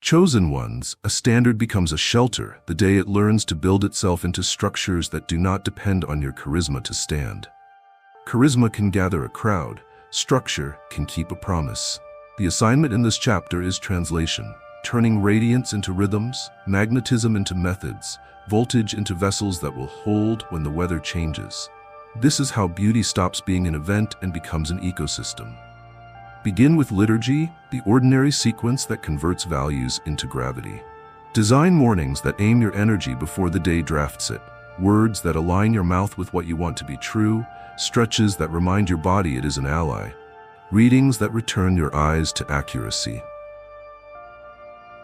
Chosen ones, a standard becomes a shelter the day it learns to build itself into structures that do not depend on your charisma to stand. Charisma can gather a crowd, structure can keep a promise. The assignment in this chapter is translation, turning radiance into rhythms, magnetism into methods, voltage into vessels that will hold when the weather changes. This is how beauty stops being an event and becomes an ecosystem. Begin with liturgy, the ordinary sequence that converts values into gravity. Design mornings that aim your energy before the day drafts it, words that align your mouth with what you want to be true, stretches that remind your body it is an ally, readings that return your eyes to accuracy.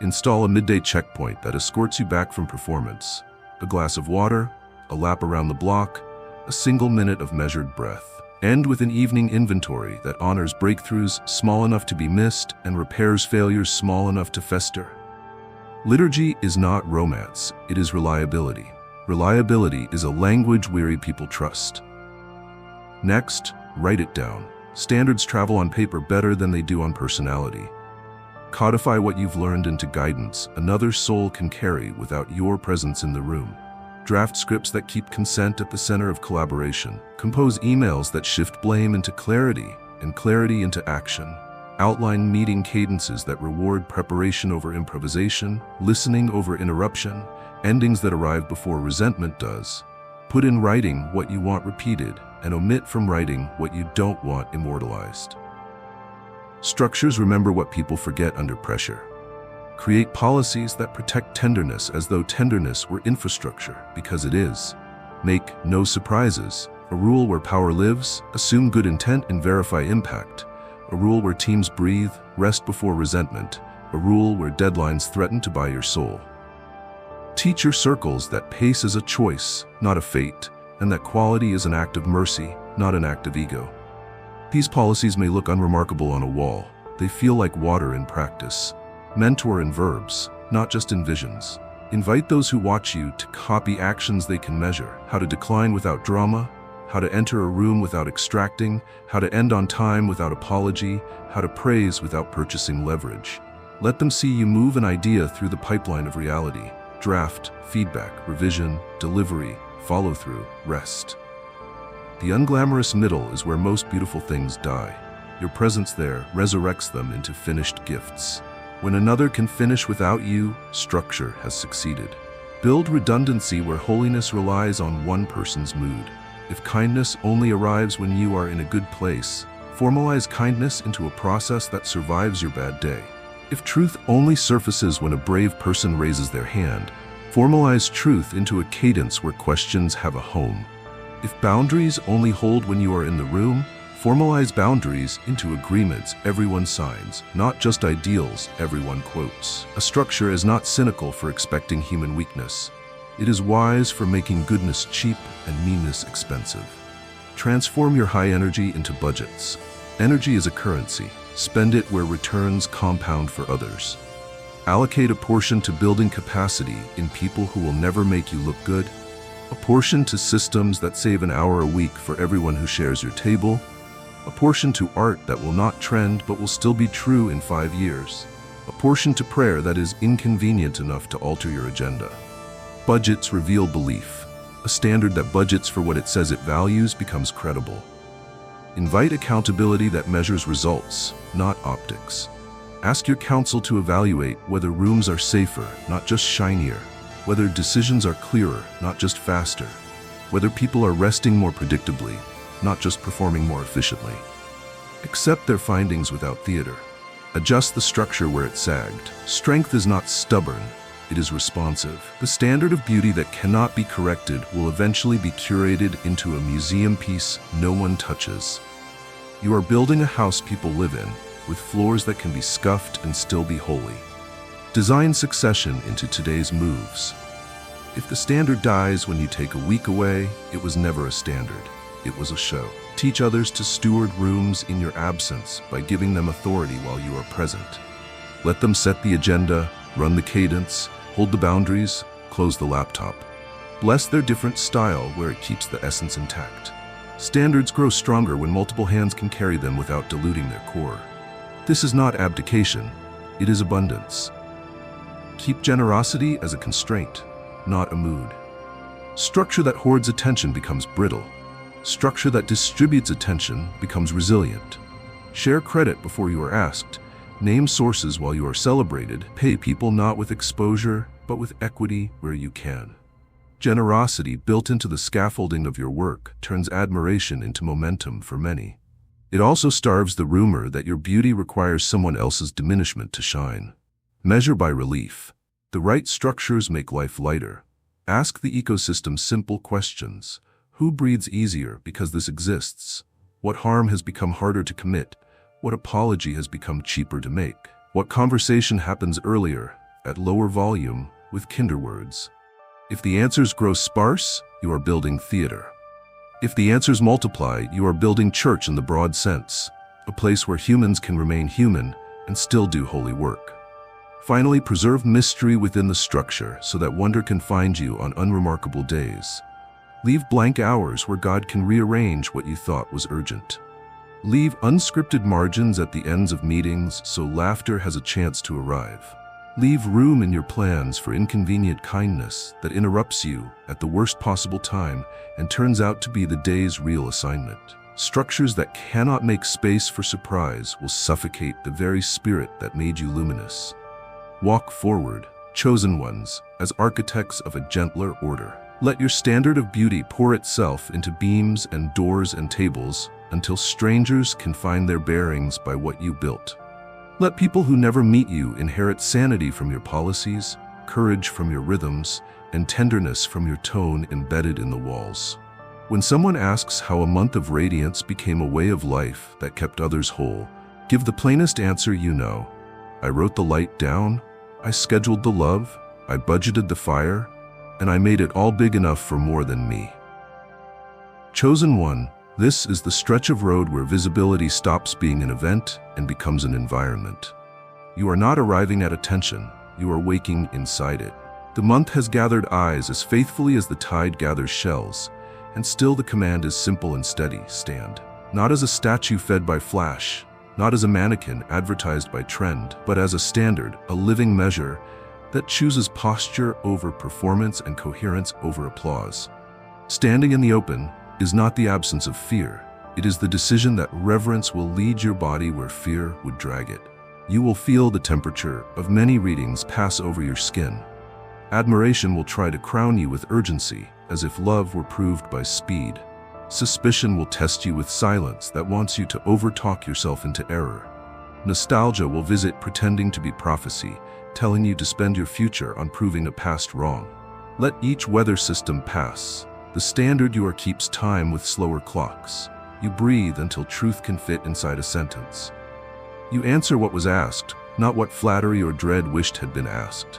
Install a midday checkpoint that escorts you back from performance. A glass of water, a lap around the block, a single minute of measured breath. End with an evening inventory that honors breakthroughs small enough to be missed and repairs failures small enough to fester. Liturgy is not romance, it is reliability. Reliability is a language weary people trust. Next, write it down. Standards travel on paper better than they do on personality. Codify what you've learned into guidance another soul can carry without your presence in the room. Draft scripts that keep consent at the center of collaboration. Compose emails that shift blame into clarity and clarity into action. Outline meeting cadences that reward preparation over improvisation, listening over interruption, endings that arrive before resentment does. Put in writing what you want repeated and omit from writing what you don't want immortalized. Structures remember what people forget under pressure. Create policies that protect tenderness as though tenderness were infrastructure, because it is. Make no surprises, a rule where power lives, assume good intent and verify impact. A rule where teams breathe, rest before resentment. A rule where deadlines threaten to buy your soul. Teach your circles that pace is a choice, not a fate, and that quality is an act of mercy, not an act of ego. These policies may look unremarkable on a wall. They feel like water in practice. Mentor in verbs, not just in visions. Invite those who watch you to copy actions they can measure. How to decline without drama, how to enter a room without extracting, how to end on time without apology, how to praise without purchasing leverage. Let them see you move an idea through the pipeline of reality. Draft, feedback, revision, delivery, follow-through, rest. The unglamorous middle is where most beautiful things die. Your presence there resurrects them into finished gifts. When another can finish without you, structure has succeeded. Build redundancy where holiness relies on one person's mood. If kindness only arrives when you are in a good place, formalize kindness into a process that survives your bad day. If truth only surfaces when a brave person raises their hand, formalize truth into a cadence where questions have a home. If boundaries only hold when you are in the room, formalize boundaries into agreements everyone signs, not just ideals everyone quotes. A structure is not cynical for expecting human weakness. It is wise for making goodness cheap and meanness expensive. Transform your high energy into budgets. Energy is a currency. Spend it where returns compound for others. Allocate a portion to building capacity in people who will never make you look good, a portion to systems that save an hour a week for everyone who shares your table, a portion to art that will not trend but will still be true in 5 years, a portion to prayer that is inconvenient enough to alter your agenda. Budgets reveal belief. A standard that budgets for what it says it values becomes credible. Invite accountability that measures results, not optics. Ask your council to evaluate whether rooms are safer, not just shinier, whether decisions are clearer, not just faster, whether people are resting more predictably, not just performing more efficiently. Accept their findings without theater. Adjust the structure where it sagged. Strength is not stubborn, it is responsive. The standard of beauty that cannot be corrected will eventually be curated into a museum piece no one touches. You are building a house people live in, with floors that can be scuffed and still be holy. Design succession into today's moves. If the standard dies when you take a week away, it was never a standard. It was a show. Teach others to steward rooms in your absence by giving them authority while you are present. Let them set the agenda, run the cadence, hold the boundaries, close the laptop. Bless their different style where it keeps the essence intact. Standards grow stronger when multiple hands can carry them without diluting their core. This is not abdication, it is abundance. Keep generosity as a constraint, not a mood. Structure that hoards attention becomes brittle. Structure that distributes attention becomes resilient. Share credit before you are asked. Name sources while you are celebrated. Pay people not with exposure, but with equity where you can. Generosity built into the scaffolding of your work turns admiration into momentum for many. It also starves the rumor that your beauty requires someone else's diminishment to shine. Measure by relief. The right structures make life lighter. Ask the ecosystem simple questions. Who breathes easier because this exists? What harm has become harder to commit? What apology has become cheaper to make? What conversation happens earlier, at lower volume, with kinder words? If the answers grow sparse, you are building theater. If the answers multiply, you are building church in the broad sense, a place where humans can remain human and still do holy work. Finally, preserve mystery within the structure so that wonder can find you on unremarkable days. Leave blank hours where God can rearrange what you thought was urgent. Leave unscripted margins at the ends of meetings so laughter has a chance to arrive. Leave room in your plans for inconvenient kindness that interrupts you at the worst possible time and turns out to be the day's real assignment. Structures that cannot make space for surprise will suffocate the very spirit that made you luminous. Walk forward, chosen ones, as architects of a gentler order. Let your standard of beauty pour itself into beams and doors and tables until strangers can find their bearings by what you built. Let people who never meet you inherit sanity from your policies, courage from your rhythms, and tenderness from your tone embedded in the walls. When someone asks how a month of radiance became a way of life that kept others whole, give the plainest answer you know. I wrote the light down, I scheduled the love, I budgeted the fire, and I made it all big enough for more than me. Chosen one, this is the stretch of road where visibility stops being an event and becomes an environment. You are not arriving at attention, you are waking inside it. The month has gathered eyes as faithfully as the tide gathers shells, and still the command is simple and steady: stand. Not as a statue fed by flash, not as a mannequin advertised by trend, but as a standard, a living measure that chooses posture over performance and coherence over applause. Standing in the open is not the absence of fear. It is the decision that reverence will lead your body where fear would drag it. You will feel the temperature of many readings pass over your skin. Admiration will try to crown you with urgency, as if love were proved by speed. Suspicion will test you with silence that wants you to overtalk yourself into error. Nostalgia will visit pretending to be prophecy, telling you to spend your future on proving a past wrong. Let each weather system pass. The standard you are keeps time with slower clocks. You breathe until truth can fit inside a sentence. You answer what was asked, not what flattery or dread wished had been asked.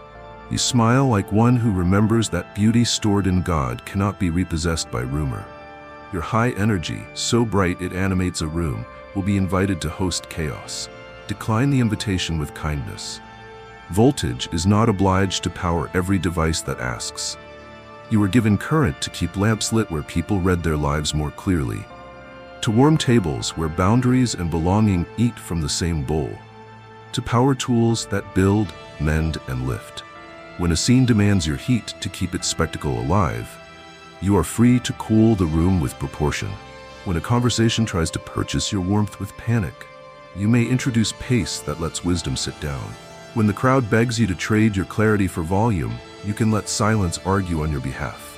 You smile like one who remembers that beauty stored in God cannot be repossessed by rumor. Your high energy, so bright it animates a room, will be invited to host chaos. Decline the invitation with kindness. Voltage is not obliged to power every device that asks. You were given current to keep lamps lit where people read their lives more clearly, to warm tables where boundaries and belonging eat from the same bowl, to power tools that build, mend, and lift. When a scene demands your heat to keep its spectacle alive, you are free to cool the room with proportion. When a conversation tries to purchase your warmth with panic, you may introduce pace that lets wisdom sit down. When the crowd begs you to trade your clarity for volume, you can let silence argue on your behalf.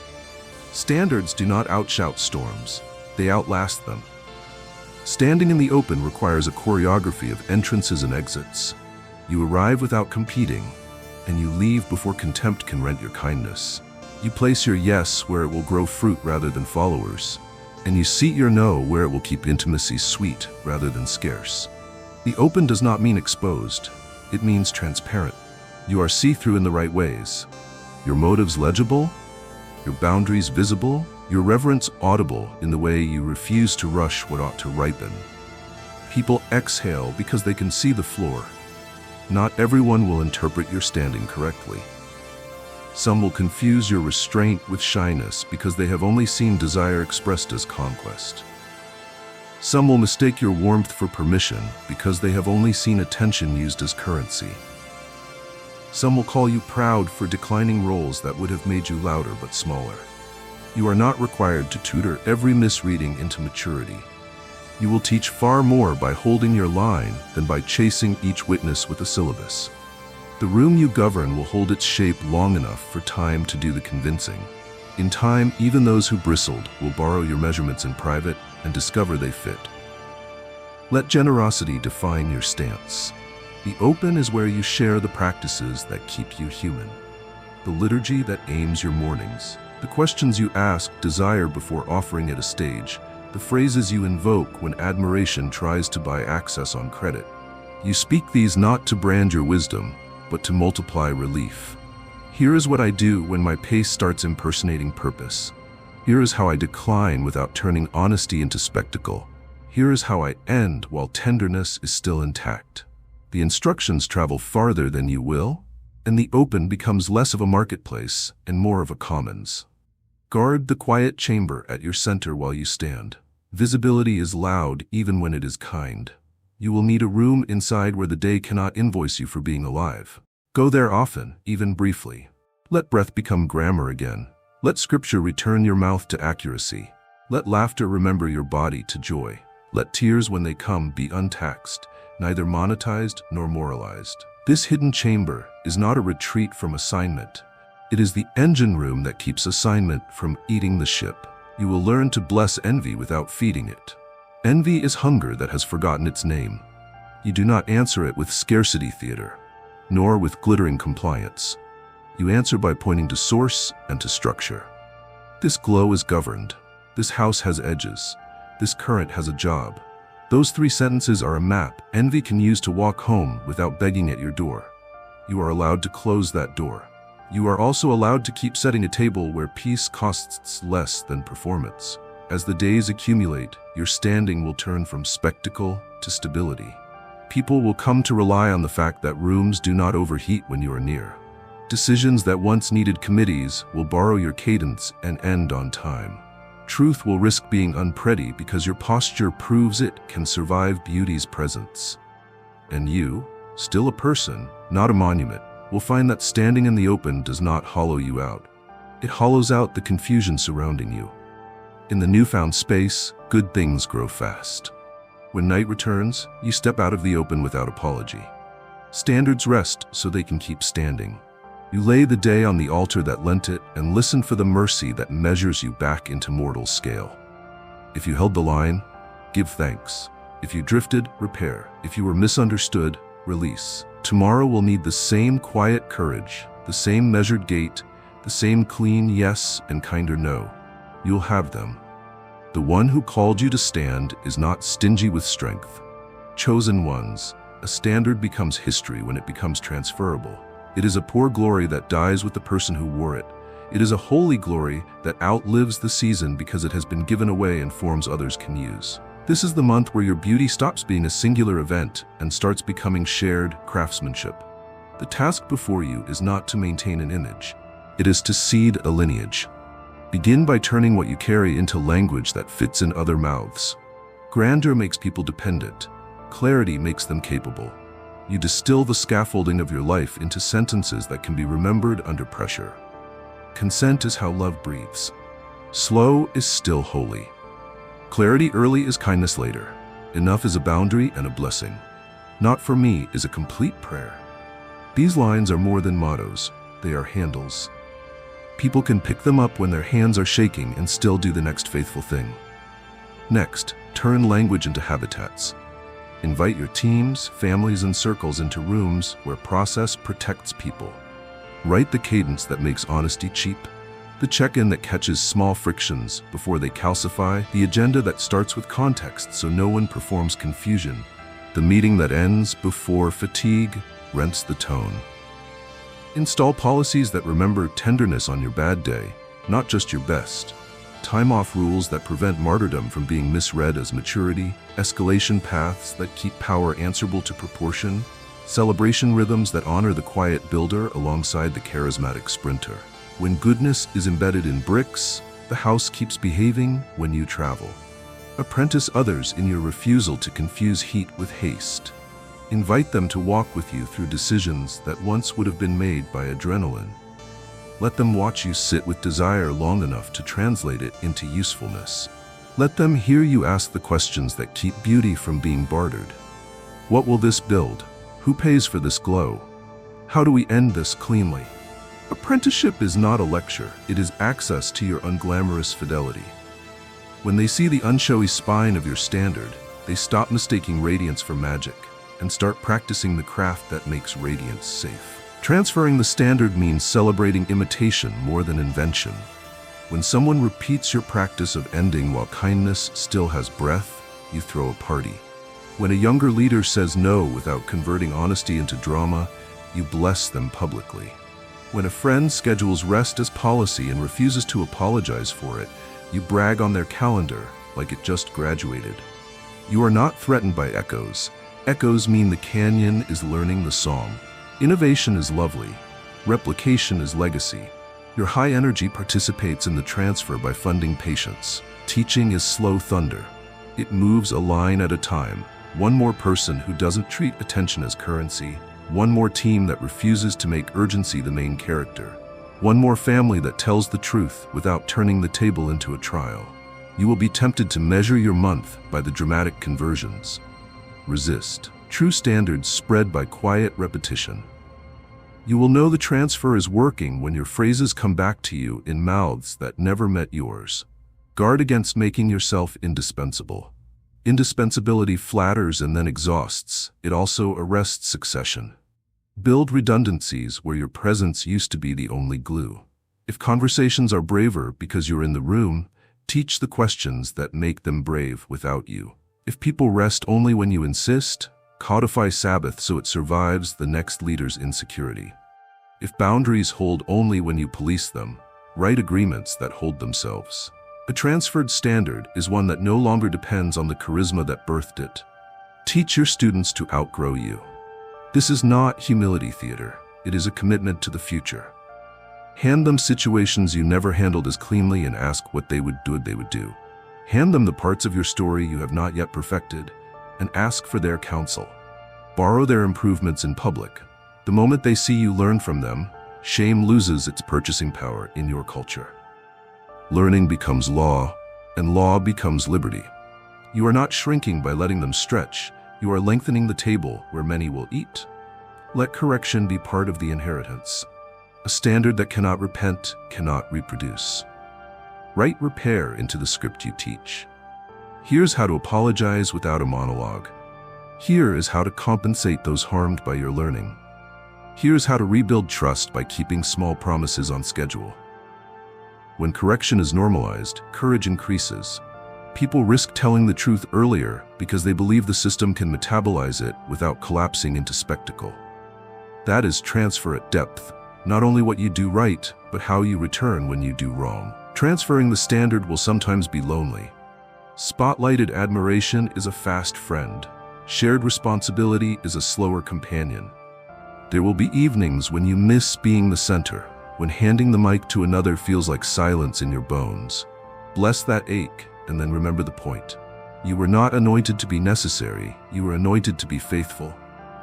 Standards do not outshout storms, they outlast them. Standing in the open requires a choreography of entrances and exits. You arrive without competing, and you leave before contempt can rent your kindness. You place your yes where it will grow fruit rather than followers, and you seat your no where it will keep intimacy sweet rather than scarce. The open does not mean exposed, it means transparent. You are see-through in the right ways. Your motives legible, your boundaries visible, your reverence audible in the way you refuse to rush what ought to ripen. People exhale because they can see the floor. Not everyone will interpret your standing correctly. Some will confuse your restraint with shyness because they have only seen desire expressed as conquest. Some will mistake your warmth for permission because they have only seen attention used as currency. Some will call you proud for declining roles that would have made you louder but smaller. You are not required to tutor every misreading into maturity. You will teach far more by holding your line than by chasing each witness with a syllabus. The room you govern will hold its shape long enough for time to do the convincing. In time, even those who bristled will borrow your measurements in private and discover they fit. Let generosity define your stance. The open is where you share the practices that keep you human. The liturgy that aims your mornings. The questions you ask desire before offering it a stage. The phrases you invoke when admiration tries to buy access on credit. You speak these not to brand your wisdom, but to multiply relief. Here is what I do when my pace starts impersonating purpose. Here is how I decline without turning honesty into spectacle. Here is how I end while tenderness is still intact. The instructions travel farther than you will, and the open becomes less of a marketplace and more of a commons. Guard the quiet chamber at your center while you stand. Visibility is loud even when it is kind. You will need a room inside where the day cannot invoice you for being alive. Go there often, even briefly. Let breath become grammar again. Let scripture return your mouth to accuracy. Let laughter remember your body to joy. Let tears, when they come, be untaxed, neither monetized nor moralized. This hidden chamber is not a retreat from assignment. It is the engine room that keeps assignment from eating the ship. You will learn to bless envy without feeding it. Envy is hunger that has forgotten its name. You do not answer it with scarcity theater, nor with glittering compliance. You answer by pointing to source and to structure. This glow is governed. This house has edges. This current has a job. Those 3 sentences are a map envy can use to walk home without begging at your door. You are allowed to close that door. You are also allowed to keep setting a table where peace costs less than performance. As the days accumulate, your standing will turn from spectacle to stability. People will come to rely on the fact that rooms do not overheat when you are near. Decisions that once needed committees will borrow your cadence and end on time. Truth will risk being unpretty because your posture proves it can survive beauty's presence. And you, still a person, not a monument, will find that standing in the open does not hollow you out. It hollows out the confusion surrounding you. In the newfound space, good things grow fast. When night returns, you step out of the open without apology. Standards rest so they can keep standing. You lay the day on the altar that lent it and listen for the mercy that measures you back into mortal scale. If you held the line, give thanks. If you drifted, repair. If you were misunderstood, release. Tomorrow will need the same quiet courage, the same measured gait, the same clean yes and kinder no. You'll have them. The one who called you to stand is not stingy with strength. Chosen ones, a standard becomes history when it becomes transferable. It is a poor glory that dies with the person who wore it. It is a holy glory that outlives the season because it has been given away in forms others can use. This is the month where your beauty stops being a singular event and starts becoming shared craftsmanship. The task before you is not to maintain an image. It is to seed a lineage. Begin by turning what you carry into language that fits in other mouths. Grandeur makes people dependent. Clarity makes them capable. You distill the scaffolding of your life into sentences that can be remembered under pressure. Consent is how love breathes. Slow is still holy. Clarity early is kindness later. Enough is a boundary and a blessing. Not for me is a complete prayer. These lines are more than mottos. They are handles. People can pick them up when their hands are shaking and still do the next faithful thing. Next, turn language into habitats. Invite your teams, families, and circles into rooms where process protects people. Write the cadence that makes honesty cheap, the check-in that catches small frictions before they calcify, the agenda that starts with context so no one performs confusion, the meeting that ends before fatigue rents the tone. Install policies that remember tenderness on your bad day, not just your best. Time-off rules that prevent martyrdom from being misread as maturity, escalation paths that keep power answerable to proportion, celebration rhythms that honor the quiet builder alongside the charismatic sprinter. When goodness is embedded in bricks, the house keeps behaving when you travel. Apprentice others in your refusal to confuse heat with haste. Invite them to walk with you through decisions that once would have been made by adrenaline. Let them watch you sit with desire long enough to translate it into usefulness. Let them hear you ask the questions that keep beauty from being bartered. What will this build? Who pays for this glow? How do we end this cleanly? Apprenticeship is not a lecture, it is access to your unglamorous fidelity. When they see the unshowy spine of your standard, they stop mistaking radiance for magic and start practicing the craft that makes radiance safe. Transferring the standard means celebrating imitation more than invention. When someone repeats your practice of ending while kindness still has breath, you throw a party. When a younger leader says no without converting honesty into drama, you bless them publicly. When a friend schedules rest as policy and refuses to apologize for it, you brag on their calendar like it just graduated. You are not threatened by echoes. Echoes mean the canyon is learning the song. Innovation is lovely. Replication is legacy. Your high energy participates in the transfer by funding patience. Teaching is slow thunder. It moves a line at a time. One more person who doesn't treat attention as currency. One more team that refuses to make urgency the main character. One more family that tells the truth without turning the table into a trial. You will be tempted to measure your month by the dramatic conversions. Resist. True standards spread by quiet repetition. You will know the transfer is working when your phrases come back to you in mouths that never met yours. Guard against making yourself indispensable. Indispensability flatters and then exhausts. It also arrests succession. Build redundancies where your presence used to be the only glue. If conversations are braver because you're in the room, teach the questions that make them brave without you. If people rest only when you insist, codify Sabbath so it survives the next leader's insecurity. If boundaries hold only when you police them, write agreements that hold themselves. A transferred standard is one that no longer depends on the charisma that birthed it. Teach your students to outgrow you. This is not humility theater. It is a commitment to the future. Hand them situations you never handled as cleanly and ask what they would do. Hand them the parts of your story you have not yet perfected and ask for their counsel. Borrow their improvements in public. The moment they see you learn from them, shame loses its purchasing power in your culture. Learning becomes law, and law becomes liberty. You are not shrinking by letting them stretch. You are lengthening the table where many will eat. Let correction be part of the inheritance. A standard that cannot repent cannot reproduce. Write repair into the script you teach. Here's how to apologize without a monologue. Here is how to compensate those harmed by your learning. Here's how to rebuild trust by keeping small promises on schedule. When correction is normalized, courage increases. People risk telling the truth earlier because they believe the system can metabolize it without collapsing into spectacle. That is transfer at depth, not only what you do right, but how you return when you do wrong. Transferring the standard will sometimes be lonely. Spotlighted admiration is a fast friend. Shared responsibility is a slower companion. There will be evenings when you miss being the center, when handing the mic to another feels like silence in your bones. Bless that ache, and then remember the point. You were not anointed to be necessary, you were anointed to be faithful.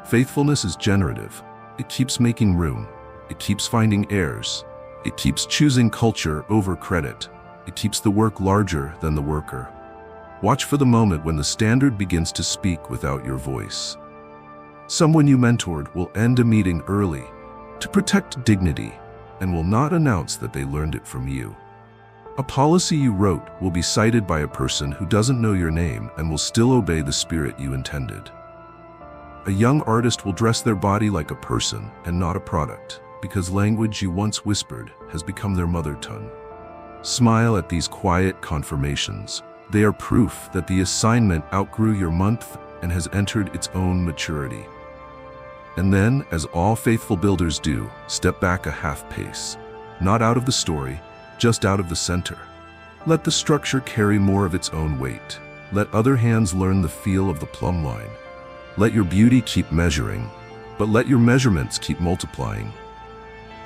Faithfulness is generative. It keeps making room. It keeps finding heirs. It keeps choosing culture over credit. It keeps the work larger than the worker. Watch for the moment when the standard begins to speak without your voice. Someone you mentored will end a meeting early to protect dignity and will not announce that they learned it from you. A policy you wrote will be cited by a person who doesn't know your name and will still obey the spirit you intended. A young artist will dress their body like a person and not a product, because language you once whispered has become their mother tongue. Smile at these quiet confirmations. They are proof that the assignment outgrew your month and has entered its own maturity. And then, as all faithful builders do, step back a half pace. Not out of the story, just out of the center. Let the structure carry more of its own weight. Let other hands learn the feel of the plumb line. Let your beauty keep measuring, but let your measurements keep multiplying.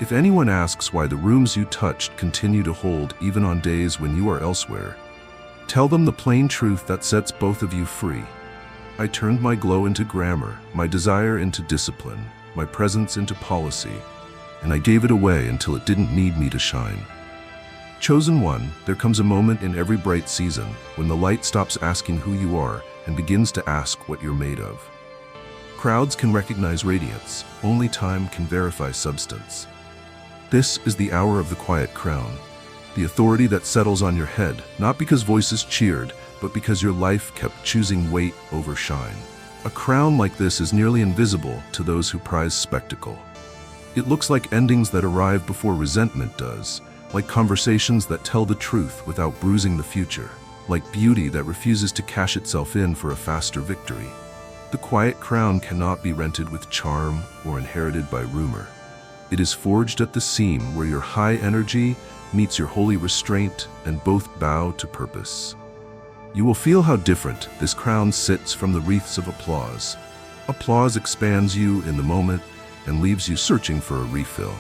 If anyone asks why the rooms you touched continue to hold even on days when you are elsewhere, tell them the plain truth that sets both of you free. I turned my glow into grammar, my desire into discipline, my presence into policy, and I gave it away until it didn't need me to shine. Chosen one, there comes a moment in every bright season when the light stops asking who you are and begins to ask what you're made of. Crowds can recognize radiance, only time can verify substance. This is the hour of the quiet crown, the authority that settles on your head, not because voices cheered, but because your life kept choosing weight over shine. A crown like this is nearly invisible to those who prize spectacle. It looks like endings that arrive before resentment does, like conversations that tell the truth without bruising the future, like beauty that refuses to cash itself in for a faster victory. The quiet crown cannot be rented with charm or inherited by rumor. It is forged at the seam where your high energy meets your holy restraint and both bow to purpose. You will feel how different this crown sits from the wreaths of applause. Applause expands you in the moment and leaves you searching for a refill.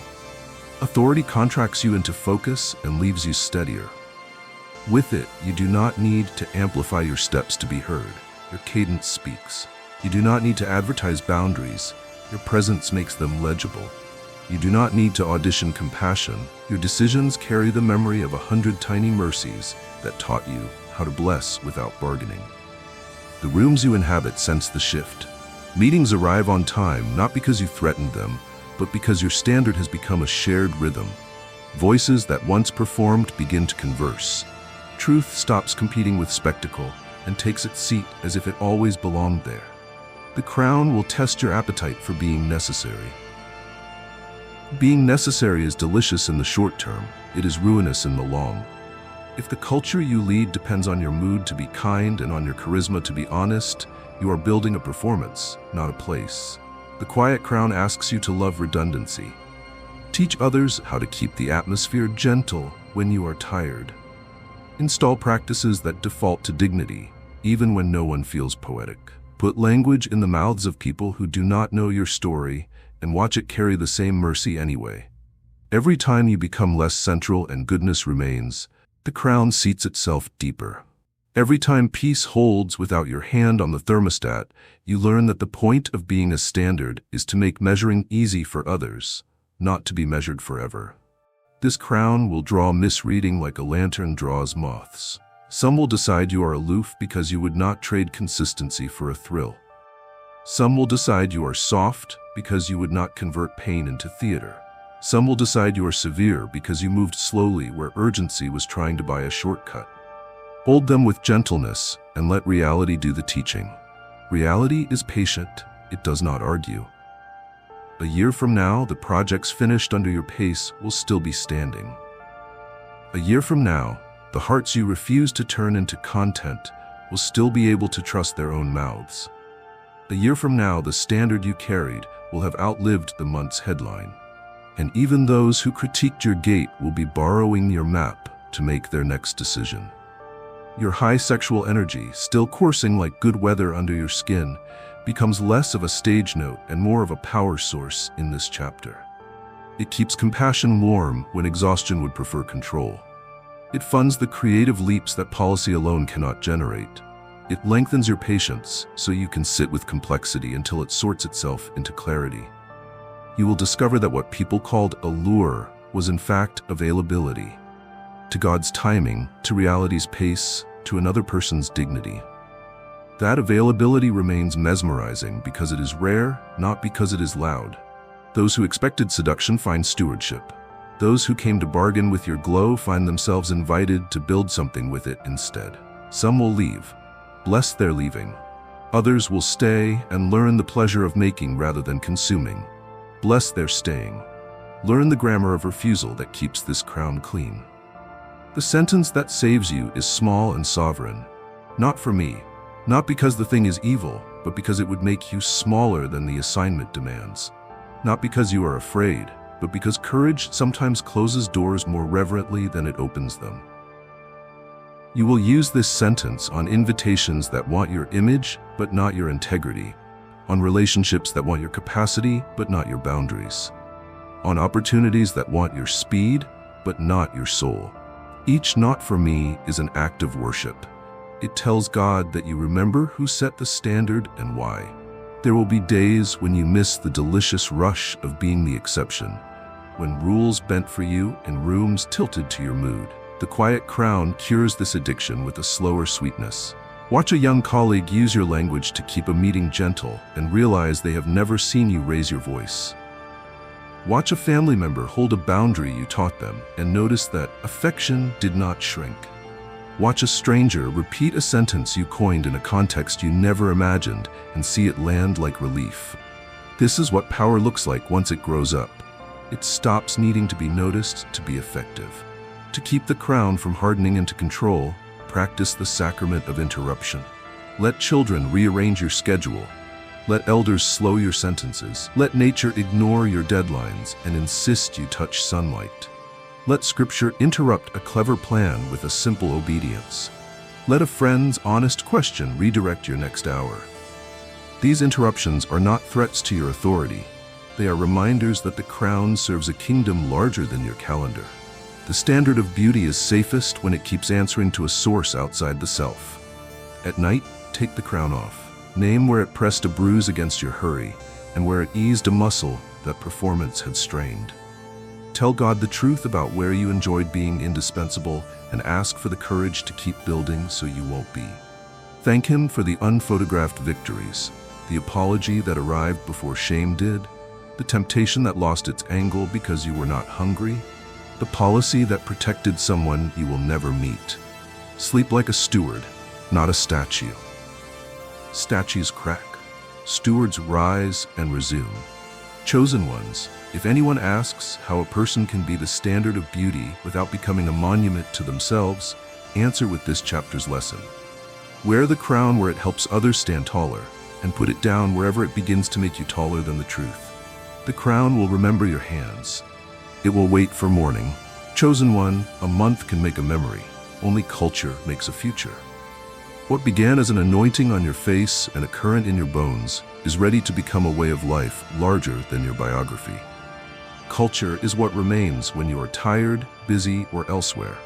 Authority contracts you into focus and leaves you steadier. With it, you do not need to amplify your steps to be heard. Your cadence speaks. You do not need to advertise boundaries. Your presence makes them legible. You do not need to audition compassion. Your decisions carry the memory of 100 tiny mercies that taught you how to bless without bargaining. The rooms you inhabit sense the shift. Meetings arrive on time not because you threatened them, but because your standard has become a shared rhythm. Voices that once performed begin to converse. Truth stops competing with spectacle and takes its seat as if it always belonged there. The crown will test your appetite for being necessary. Being necessary is delicious in the short term. It is ruinous in the long. If the culture you lead depends on your mood to be kind and on your charisma to be honest, you are building a performance, not a place. The quiet crown asks you to love redundancy. Teach others how to keep the atmosphere gentle when you are tired. Install practices that default to dignity, even when no one feels poetic. Put language in the mouths of people who do not know your story and watch it carry the same mercy anyway. Every time you become less central and goodness remains, the crown seats itself deeper. Every time peace holds without your hand on the thermostat, you learn that the point of being a standard is to make measuring easy for others, not to be measured forever. This crown will draw misreading like a lantern draws moths. Some will decide you are aloof because you would not trade consistency for a thrill. Some will decide you are soft because you would not convert pain into theater. Some will decide you are severe because you moved slowly where urgency was trying to buy a shortcut. Hold them with gentleness and let reality do the teaching. Reality is patient, it does not argue. A year from now, the projects finished under your pace will still be standing. A year from now, the hearts you refuse to turn into content will still be able to trust their own mouths. A year from now, the standard you carried will have outlived the month's headline. And even those who critiqued your gait will be borrowing your map to make their next decision. Your high sexual energy, still coursing like good weather under your skin, becomes less of a stage note and more of a power source in this chapter. It keeps compassion warm when exhaustion would prefer control. It funds the creative leaps that policy alone cannot generate. It lengthens your patience so you can sit with complexity until it sorts itself into clarity. You will discover that what people called allure was in fact availability. To God's timing, to reality's pace, to another person's dignity. That availability remains mesmerizing because it is rare, not because it is loud. Those who expected seduction find stewardship. Those who came to bargain with your glow find themselves invited to build something with it instead. Some will leave. Bless their leaving. Others will stay and learn the pleasure of making rather than consuming. Bless their staying. Learn the grammar of refusal that keeps this crown clean. The sentence that saves you is small and sovereign. Not for me. Not because the thing is evil, but because it would make you smaller than the assignment demands. Not because you are afraid, but because courage sometimes closes doors more reverently than it opens them. You will use this sentence on invitations that want your image, but not your integrity. On relationships that want your capacity, but not your boundaries. On opportunities that want your speed, but not your soul. Each "not for me" is an act of worship. It tells God that you remember who set the standard and why. There will be days when you miss the delicious rush of being the exception, when rules bent for you and rooms tilted to your mood. The quiet crown cures this addiction with a slower sweetness. Watch a young colleague use your language to keep a meeting gentle and realize they have never seen you raise your voice. Watch a family member hold a boundary you taught them and notice that affection did not shrink. Watch a stranger repeat a sentence you coined in a context you never imagined and see it land like relief. This is what power looks like once it grows up. It stops needing to be noticed to be effective. To keep the crown from hardening into control, practice the sacrament of interruption. Let children rearrange your schedule. Let elders slow your sentences. Let nature ignore your deadlines and insist you touch sunlight. Let Scripture interrupt a clever plan with a simple obedience. Let a friend's honest question redirect your next hour. These interruptions are not threats to your authority. They are reminders that the crown serves a kingdom larger than your calendar. The standard of beauty is safest when it keeps answering to a source outside the self. At night, take the crown off. Name where it pressed a bruise against your hurry and where it eased a muscle that performance had strained. Tell God the truth about where you enjoyed being indispensable and ask for the courage to keep building so you won't be. Thank Him for the unphotographed victories, the apology that arrived before shame did, the temptation that lost its angle because you were not hungry, the policy that protected someone you will never meet. Sleep like a steward, not a statue. Statues crack. Stewards rise and resume. Chosen ones, if anyone asks how a person can be the standard of beauty without becoming a monument to themselves, answer with this chapter's lesson. Wear the crown where it helps others stand taller, and put it down wherever it begins to make you taller than the truth. The crown will remember your hands. It will wait for morning. Chosen one, a month can make a memory. Only culture makes a future. What began as an anointing on your face and a current in your bones is ready to become a way of life larger than your biography. Culture is what remains when you are tired, busy, or elsewhere.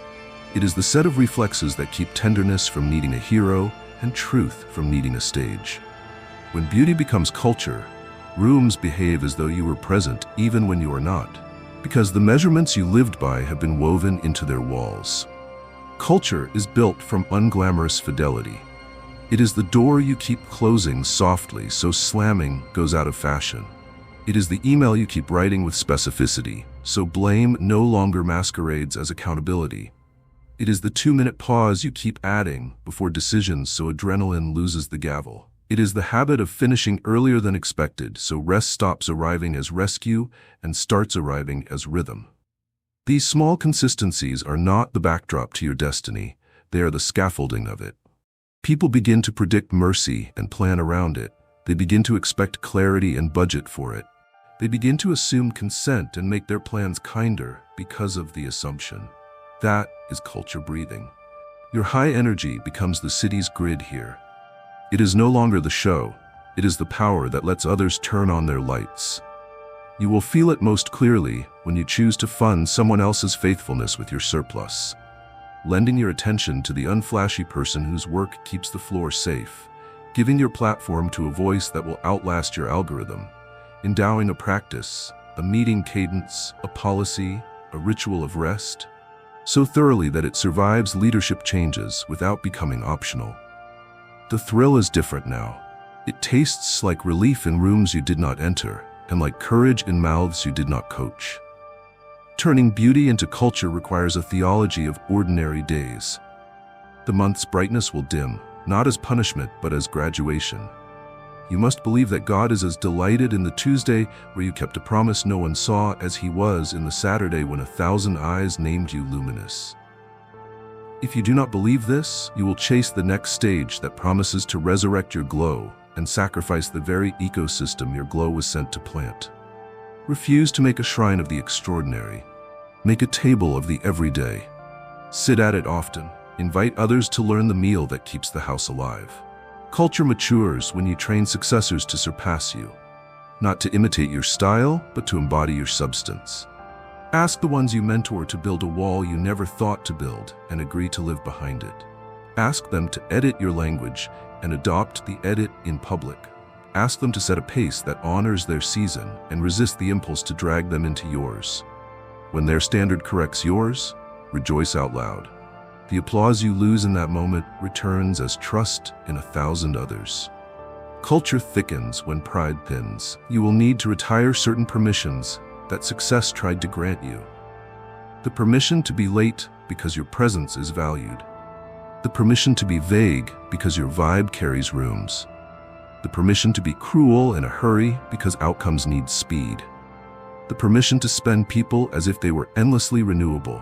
It is the set of reflexes that keep tenderness from needing a hero and truth from needing a stage. When beauty becomes culture, rooms behave as though you were present even when you are not, because the measurements you lived by have been woven into their walls. Culture is built from unglamorous fidelity. It is the door you keep closing softly so slamming goes out of fashion. It is the email you keep writing with specificity, so blame no longer masquerades as accountability. It is the 2-minute pause you keep adding before decisions so adrenaline loses the gavel. It is the habit of finishing earlier than expected so rest stops arriving as rescue and starts arriving as rhythm. These small consistencies are not the backdrop to your destiny, they are the scaffolding of it. People begin to predict mercy and plan around it. They begin to expect clarity and budget for it. They begin to assume consent and make their plans kinder because of the assumption. That is culture breathing. Your high energy becomes the city's grid here. It is no longer the show, it is the power that lets others turn on their lights. You will feel it most clearly when you choose to fund someone else's faithfulness with your surplus. Lending your attention to the unflashy person whose work keeps the floor safe, giving your platform to a voice that will outlast your algorithm, endowing a practice, a meeting cadence, a policy, a ritual of rest, so thoroughly that it survives leadership changes without becoming optional. The thrill is different now. It tastes like relief in rooms you did not enter, and like courage in mouths you did not coach. Turning beauty into culture requires a theology of ordinary days. The month's brightness will dim, not as punishment but as graduation. You must believe that God is as delighted in the Tuesday where you kept a promise no one saw as He was in the Saturday when 1,000 eyes named you luminous. If you do not believe this, you will chase the next stage that promises to resurrect your glow and sacrifice the very ecosystem your glow was sent to plant. Refuse to make a shrine of the extraordinary. Make a table of the everyday. Sit at it often. Invite others to learn the meal that keeps the house alive. Culture matures when you train successors to surpass you, not to imitate your style, but to embody your substance. Ask the ones you mentor to build a wall you never thought to build and agree to live behind it. Ask them to edit your language and adopt the edit in public. Ask them to set a pace that honors their season and resist the impulse to drag them into yours. When their standard corrects yours, rejoice out loud. The applause you lose in that moment returns as trust in 1,000 others. Culture thickens when pride thins. You will need to retire certain permissions that success tried to grant you. The permission to be late because your presence is valued. The permission to be vague because your vibe carries rooms. The permission to be cruel in a hurry because outcomes need speed. The permission to spend people as if they were endlessly renewable.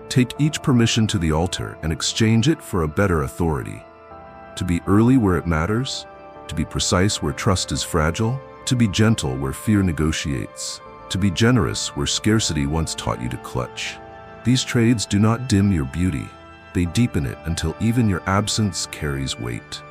Take each permission to the altar and exchange it for a better authority. To be early where it matters, to be precise where trust is fragile, to be gentle where fear negotiates, to be generous where scarcity once taught you to clutch. These trades do not dim your beauty. They deepen it until even your absence carries weight.